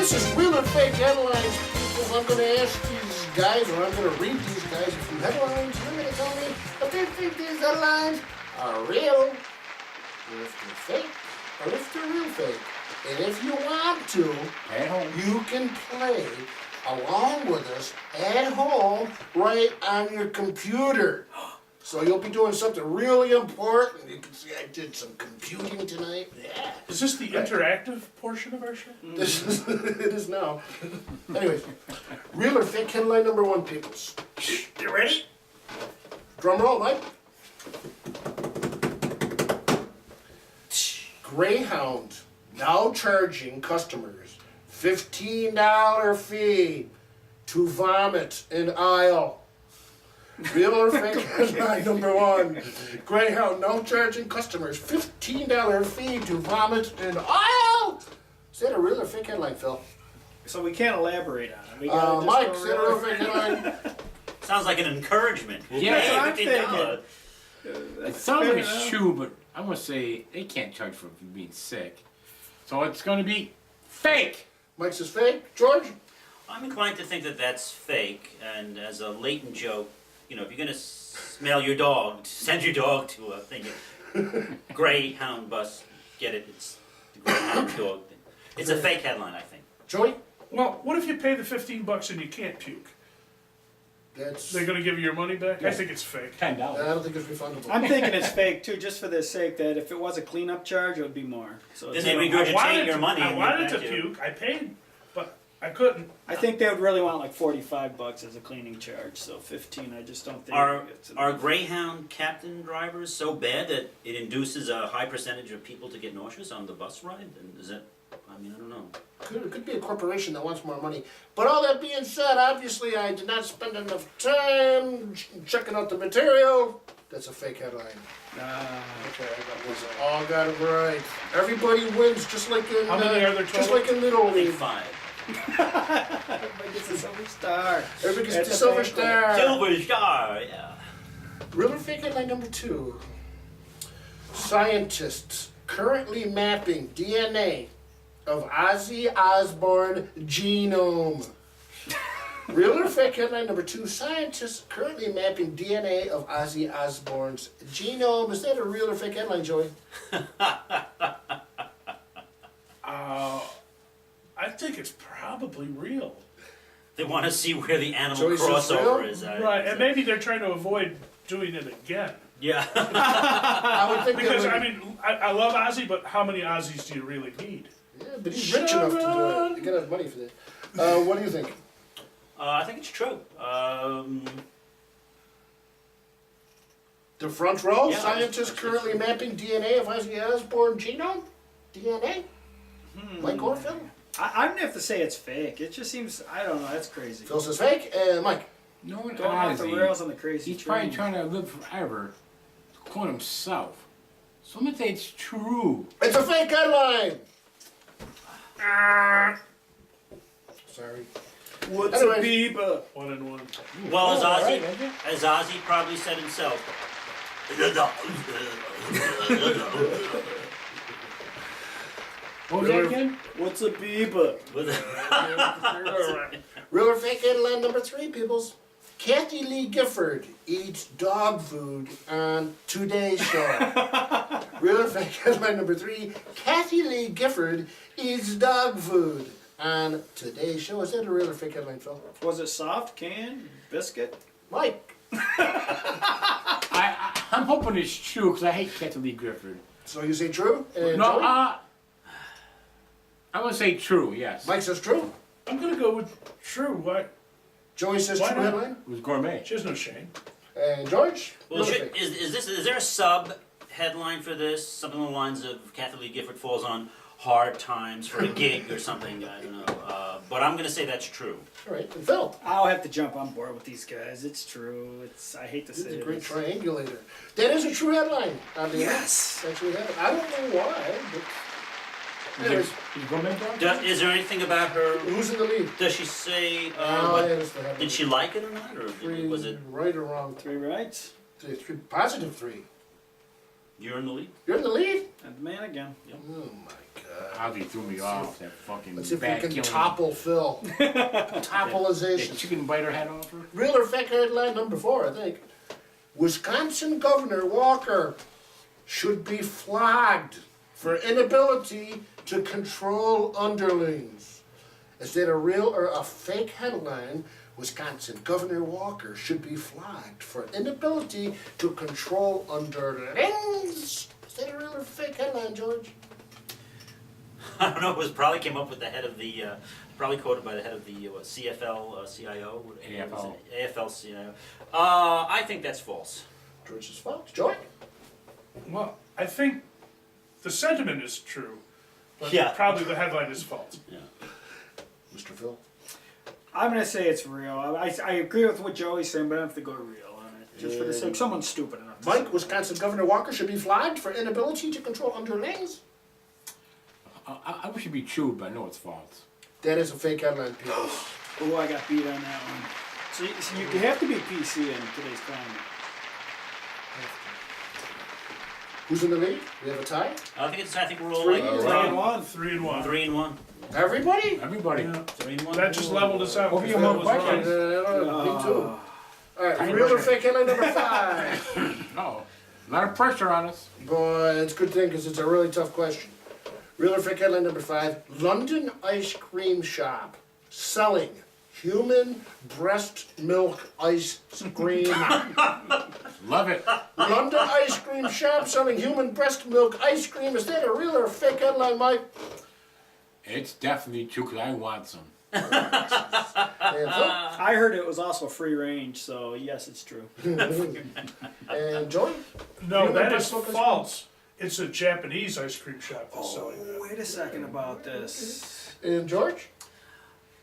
This is real or fake headlines, people. I'm going to ask these guys, or I'm going to read these guys a few headlines. You're going to tell me if they think these headlines are real, or if they're fake, or if they're real fake. And if you want to, At home. you can play along with us at home right on your computer. So you'll be doing something really important. You can see I did some computing tonight. Yeah. Is this the interactive portion of our show? This is, it is now. Anyways, real or fake headline number one, peoples. You ready? Drum roll, Mike. Greyhound now charging customers $15 fee to vomit in aisle. Real or fake headline number one. Greyhound now charging customers $15 fee to vomit in aisle. Is that a real or fake headline, Phil? So we can't elaborate on it. We gotta just Mike, go is that a real or fake headline? Sounds like an encouragement. Yeah, Hey, that's what I'm $15. It sounds fair like it's enough. true, but I'm gonna say they can't charge for being sick. So it's gonna be fake. Mike says fake. George? I'm inclined to think that that's fake, and as a latent joke, you know, if you're gonna smell your dog, send your dog to a thing, Greyhound bus, get it, it's the Greyhound dog. It's a fake headline, I think. Joey? Well, what if you pay the $15 and you can't puke? That's. They're gonna give you your money back? I think it's fake. I $10. don't think it's refundable. I'm thinking it's fake too, just for the sake that if it was a cleanup charge, it would be more. So Then it's, they you know, regurgitate your money. I and wanted give to it back you. puke. I paid, but I couldn't. I think they would really want like $45 as a cleaning charge. So 15, I just don't think. Are it's are Greyhound captain drivers so bad that it induces a high percentage of people to get nauseous on the bus ride? And is that? I mean, I don't know. It could be a corporation that wants more money. But all that being said, obviously I did not spend enough time checking out the material. That's a fake headline. Okay, I got We all got it right. Everybody wins, just like in How many are there just total? like in Little I think League. 5. Everybody gets a silver star. Everybody gets At the the silver banquet. star. Silver star, yeah. Real or fake headline number two. Scientists currently mapping DNA of Ozzy Osbourne genome. Real or fake headline number two. Scientists currently mapping DNA of Ozzy Osbourne's genome. Is that a real or fake headline, Joey? I think it's probably real. They want to see where the animal Joey says crossover real? is. Right, and maybe they're trying to avoid doing it again. Yeah. I would think Because, they would, I mean, I love Ozzy, but how many Ozzies do you really need? yeah, but he's rich enough to do it. You gotta have money for that. What do you think? I think it's true. The front row. Yeah, Scientists currently mapping DNA of Ozzy Osbourne genome. DNA. Mike or Phil? I'm gonna have to say it's fake. It just seems, I don't know, that's crazy. Phil says fake. Mike. No one Going off the rails on the crazy He's probably train. trying to live forever, calling himself. So I'm gonna say it's true. It's a fake headline. Sorry. What's Anyways. a Bieber? 1 and 1. Well, as Oh, all Ozzy, right, okay. as Ozzy probably said himself. What was that again? What's a Bieber? Real or fake headline number three, peoples. Kathy Lee Gifford eats dog food on Today's Show. Real or fake headline number three. Kathy Lee Gifford eats dog food on Today's Show. Is that a real or fake headline, Phil? Was it soft, can, biscuit? Mike. I'm hoping it's true because I hate Kathy Lee Gifford. So you say true? And No, Joey? I'm gonna say true. Yes. Mike says true. I'm gonna go with true. Why? Joey says Why true not? headline. It was gourmet. She has no shame. And George? Well, Real or fake? is there a sub headline for this? Something along the lines of Kathy Lee Gifford falls on hard times for a gig or something. I don't know. But I'm gonna say that's true. All right. And Phil? I'll have to jump on board with these guys. It's true. It's, I hate to This say is a it. great It's- triangulator. That is a true headline. Yes. Actually happened. I don't know why, but anyways, Is gourmet dog? Is there anything about her? who's in the lead? Does she say? Oh, yeah, that's the headline. Did she like it or not, or Three, was it right or wrong? 3 rights. Three, positive three. you're in the lead? You're in the lead? And the man again. Oh my Ozzy threw me off that fucking Let's see if we bad can killing. topple Phil. That Toppleization. chicken bite her head off her. Real or fake headline number 4, I think. Wisconsin Governor Walker should be flogged for inability to control underlings. Is that a real or a fake headline? Wisconsin Governor Walker should be flogged for inability to control underlings. Is that a real or fake headline, George? I don't know. It was probably came up with the head of the, probably quoted by the head of the CFL CIO. AFL. AFL CIO. I think that's false. George is false. George? Well, I think the sentiment is true, but Yeah. probably the headline is false. Mr. Phil? I'm gonna say it's real. I agree with what Joey's saying, but I have to go real on it. Just for the sake, someone's stupid enough to say Mike, Wisconsin Governor Walker should be flogged for inability to control underlings. I wish it'd be true, but I know it's false. That is a fake headline, people. Oh, I got beat on that one. So you have to be PC in today's climate. Who's in the lead? We have a tie? I think we're all Three. like 3-1. 3-1. 3-1. Everybody? Everybody. Yeah. 3-1. That just leveled us out. Over your That mouth, was Mike. wrong. Me too. Alright, real or fake headline number 5? Oh, a lot of pressure on us. Boy, it's a good thing because it's a really tough question. Real or fake headline number 5? London ice cream shop selling human breast milk ice cream. Love it. London ice cream shop selling human breast milk ice cream. Is that a real or fake headline, Mike? It's definitely true because I want some. And Phil? I heard it was also free range, so yes, it's true. And Joey? No, Human that is breast milk ice cream? false. It's a Japanese ice cream shop that's selling that. Wait a second about this. And George?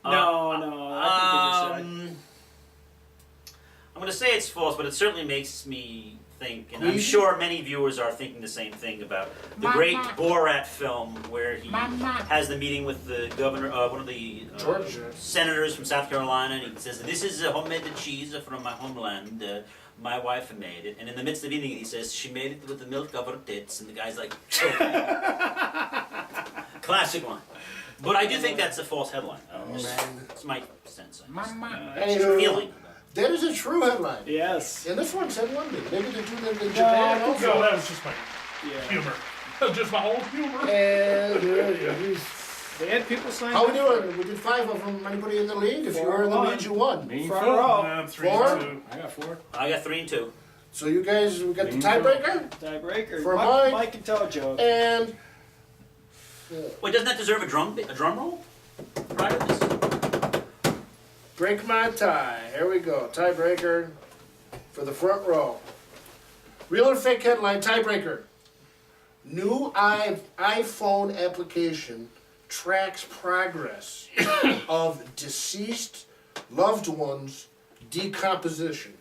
No, I think they just I'm going to say it's false, but it certainly makes me think, and I'm Please? sure many viewers are thinking the same thing about the great Borat film where he has the meeting with the governor, one of the George. senators from South Carolina, and he says, "This is a homemade cheese from my homeland. My wife made it." And in the midst of eating it, he says, "She made it with the milk of her tits." And the guy's like, classic one. But I do think that's a false headline. It's my sense. Mama. Anywho, Feeling. that is a true headline. Yes. And this one said London. Maybe they're doing it in Japan No, also. that was just my Yeah. humor. Just my old humor. And They had people sign how up we for doing? We did 5 of them. Anybody in the lead? If you were in the 4-1. lead, you won. Me and Front Phil. row. I'm 3 Four? and 2. I got 4. I got 3 and 2. So you guys, we got the Me tiebreaker. Tiebreaker. For Mike, Mike. and Toe joke. And Wait, doesn't that deserve a drum roll? Prior to this? break my tie. Here we go. Tiebreaker for the front row. Real or fake headline tiebreaker. New iPhone application tracks progress of deceased loved ones' decomposition.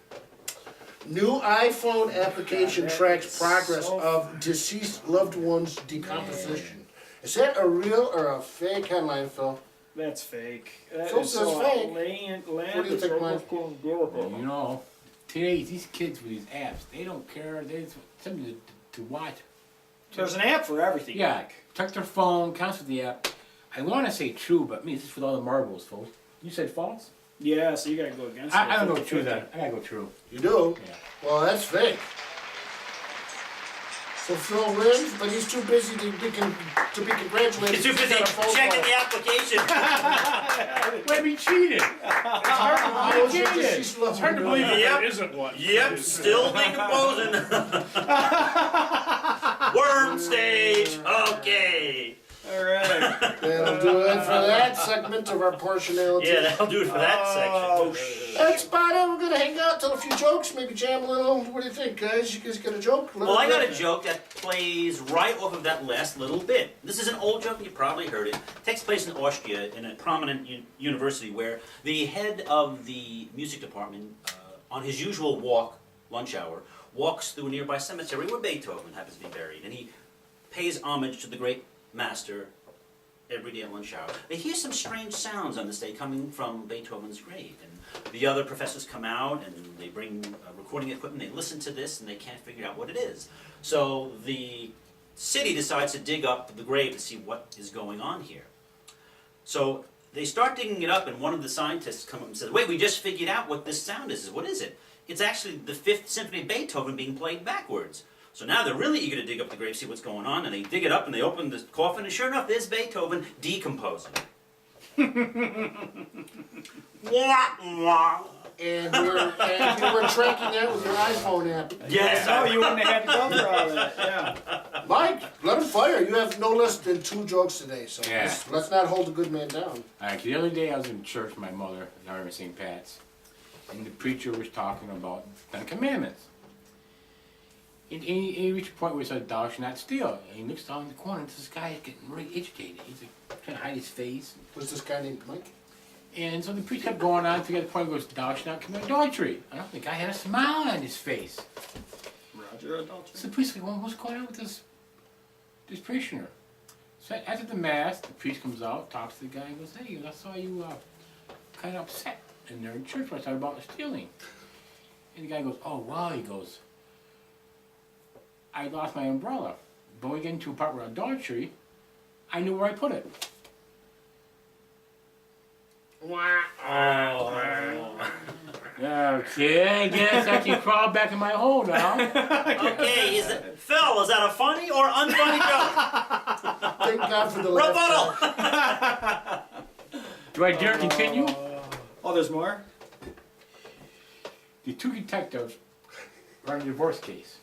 New iPhone application that tracks is progress so of deceased loved ones' decomposition. Is that a real or a fake headline, Phil? That's fake. That Phil is says so fake. Land What do you is think, almost Mike? going to do with it. You know, today these kids with these apps, they don't care. They just want something to watch. There's an app for everything. Yeah, Mike. check their phone, counts with the app. I want to say true, but me, this is with all the marbles, folks. You said false? Yeah, so you gotta go against it. I don't go true 50-50. then. I gotta go true. You do? Yeah. Well, that's fake. So Phil wins, but he's too busy to be congratulated. You're too He's busy got a phone checking call. the application. Wait, we cheated. How is it cheated. deceased loved It's hard to one? believe that Yep. there isn't one. Yep, still decomposing. Worm stage. Okay. Alright. That'll do it for that segment of our portionality. Yeah, that'll do it for that Oh, section. That's about it. We're gonna hang out, tell a few jokes, maybe jam a little. What do you think, guys? You guys got a joke? Well, I got a joke that plays right off of that last little bit. This is an old joke, and you probably heard it. It takes place in Austria, in a prominent university, where the head of the music department, on his usual walk, lunch hour, walks through a nearby cemetery where Beethoven happens to be buried, and he pays homage to the great master every day at lunch hour. They hear some strange sounds on this day coming from Beethoven's grave, and the other professors come out and they bring recording equipment, they listen to this, and they can't figure out what it is. So the city decides to dig up the grave to see what is going on here. So they start digging it up, and one of the scientists comes up and says, wait, we just figured out what this sound is. What is it? It's actually the Fifth Symphony of Beethoven being played backwards. So now they're really eager to dig up the grave, see what's going on, and they dig it up and they open the coffin, and sure enough, there's Beethoven decomposing. And you were tracking that with your iPhone app. Yes, Oh, you wouldn't have had to go through all that. Yeah. Mike, let him fire. You have no less than 2 jokes today, so Yeah. let's not hold the good man down. Alright, the other day I was in church with my mother, in Army St. Pat's, and the preacher was talking about the Commandments. And he reached a point where he said, thou shalt not steal. And he looks down in the corner, and this guy is getting really agitated. He's like, trying to hide his face. Was this guy named Mike? And so the priest kept going on to get the point where he goes, thou shalt not commit adultery. And the guy had a smile on his face. Roger adultery. So the priest was like, well, what's going on with this parishioner? So after the mass, the priest comes out, talks to the guy, and goes, hey, I saw you kind of upset in there in church when I talked about stealing. And the guy goes, oh, wow, he goes, I lost my umbrella. But when we get into a part where adultery, I knew where I put it. Okay, I guess I can crawl back in my hole now. Okay, Phil, is that a funny or unfunny joke? Thank God for the last Rebuttal! Do I dare continue? Oh, there's more? The 2 detectives are in a divorce case.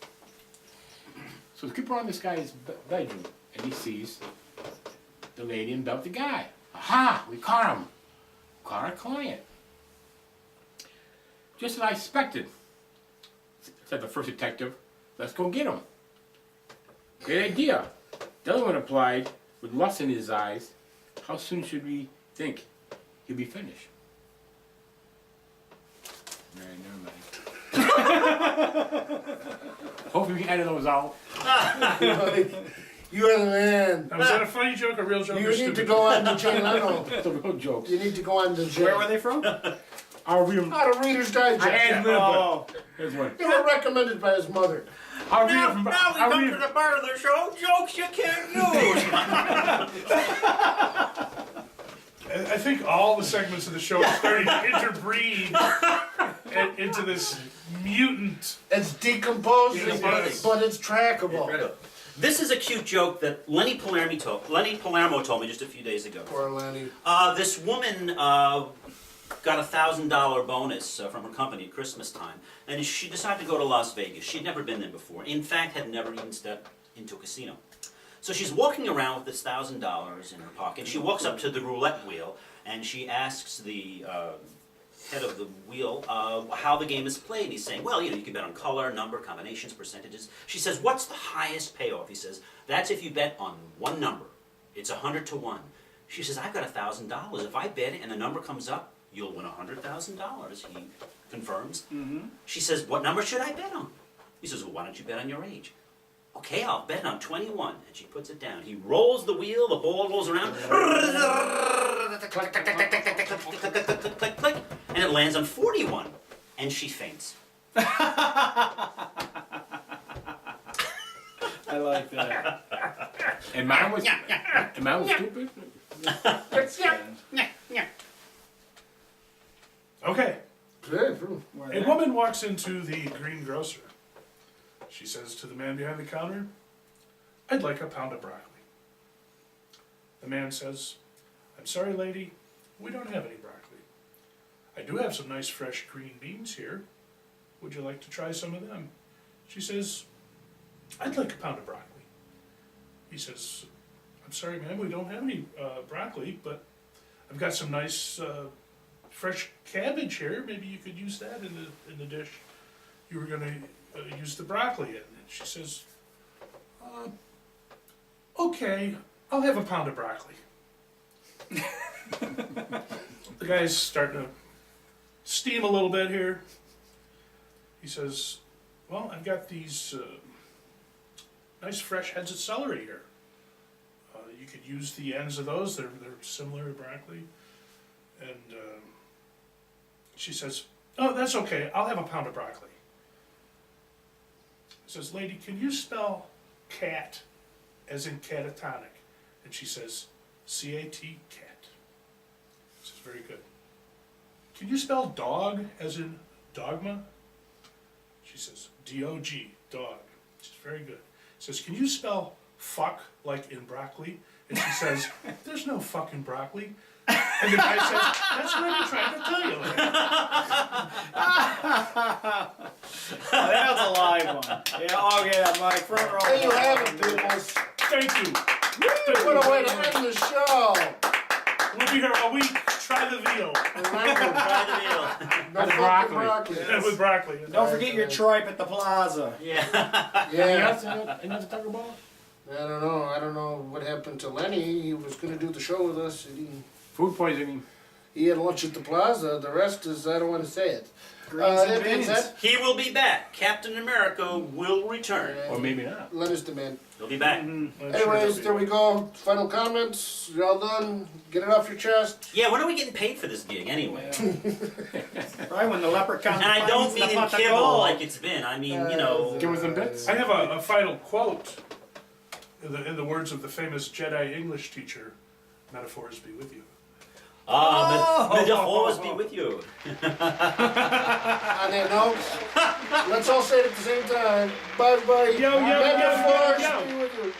So they keep around this guy's bedroom, and he sees the lady in bed with the guy. Aha! We caught him. Caught our client. Just as I expected, said the first detective. Let's go get him. Great idea. The other one replied, with lust in his eyes, how soon should we think he'll be finished? Never mind. Hopefully we can edit those out. You are the man. Now, was that a funny joke, a real joke, You or need stupid to joke? go on to Jay Leno. The real jokes. You need to go on to Jay. Where were they from? I'll read them. Out of Reader's Digest. I had them, Oh, here's one. They were recommended by his mother. I'll read Now, it from. now we I'll come read to it. the part of the show, jokes you can't use. I think all the segments of the show are starting to interbreed into this mutant. It's decomposing, Decomposing. but it's trackable. This is a cute joke that Lenny Palermo told me just a few days ago. Poor Lenny. This woman got a $1,000 bonus from her company at Christmas time, and she decided to go to Las Vegas. She'd never been there before. In fact, had never even stepped into a casino. So she's walking around with this $1,000 in her pocket. She walks up to the roulette wheel, and she asks the head of the wheel how the game is played. He's saying, well, you can bet on color, number, combinations, percentages. She says, what's the highest payoff? He says, that's if you bet on one number. It's 100 to 1. She says, I've got $1,000. If I bet it and the number comes up, you'll win $100,000. He confirms. She says, what number should I bet on? He says, well, why don't you bet on your age? Okay, I'll bet on 21. And she puts it down. He rolls the wheel, the ball rolls around. Click, click, click, click, click, click, click, click, click, click, click, click, and it lands on 41. And she faints. I like that. And mine was. And mine was stupid. Okay. Very true. A woman walks into the greengrocer. She says to the man behind the counter, I'd like a pound of broccoli. The man says, I'm sorry, lady, we don't have any broccoli. I do have some nice fresh green beans here. Would you like to try some of them? She says, I'd like a pound of broccoli. He says, I'm sorry, ma'am, we don't have any broccoli, but I've got some nice fresh cabbage here. Maybe you could use that in the dish you were going to use the broccoli in. And she says, okay, I'll have a pound of broccoli. The guy's starting to steam a little bit here. He says, well, I've got these nice fresh heads of celery here. You could use the ends of those. They're similar to broccoli. And she says, oh, that's okay. I'll have a pound of broccoli. He says, lady, can you spell cat as in catatonic. And she says, C-A-T, cat. This is very good. Can you spell dog as in dogma? She says, D-O-G, dog. Which is very good. Says, can you spell fuck like in broccoli? And she says, there's no fucking broccoli. And the guy says, that's what I've been trying to tell you. That's a live one. Yeah, oh yeah, my front row. There you have it, peoples. Thank you. What a way to end the show. We'll be here all week. Try the veal. Remember, Try the deal. no And the fucking broccoli. And with broccoli. Don't forget your tripe at the plaza. Yeah. Yeah. Anything to talk about? I don't know what happened to Lenny. He was gonna do the show with us. Food poisoning. He had lunch at the plaza. The rest is, I don't want to say it. Greens and that being beans. said, He will be back. Captain America will return. Or maybe not. Lenny's the man. He'll be back. Anyways, there we go. Final comments. You're all done. Get it off your chest. Yeah, when are we getting paid for this gig anyway? Right when the leprechaun. And I don't finds mean the in pot of kibble gold. like it's been. I mean, you know. Give us some bits. I have a final quote in the words of the famous Jedi English teacher, metaphors be with you. May the force be with you. On that note, let's all say it at the same time. Bye, everybody. Yo, yo, May the yo, yo, force yo. be with you.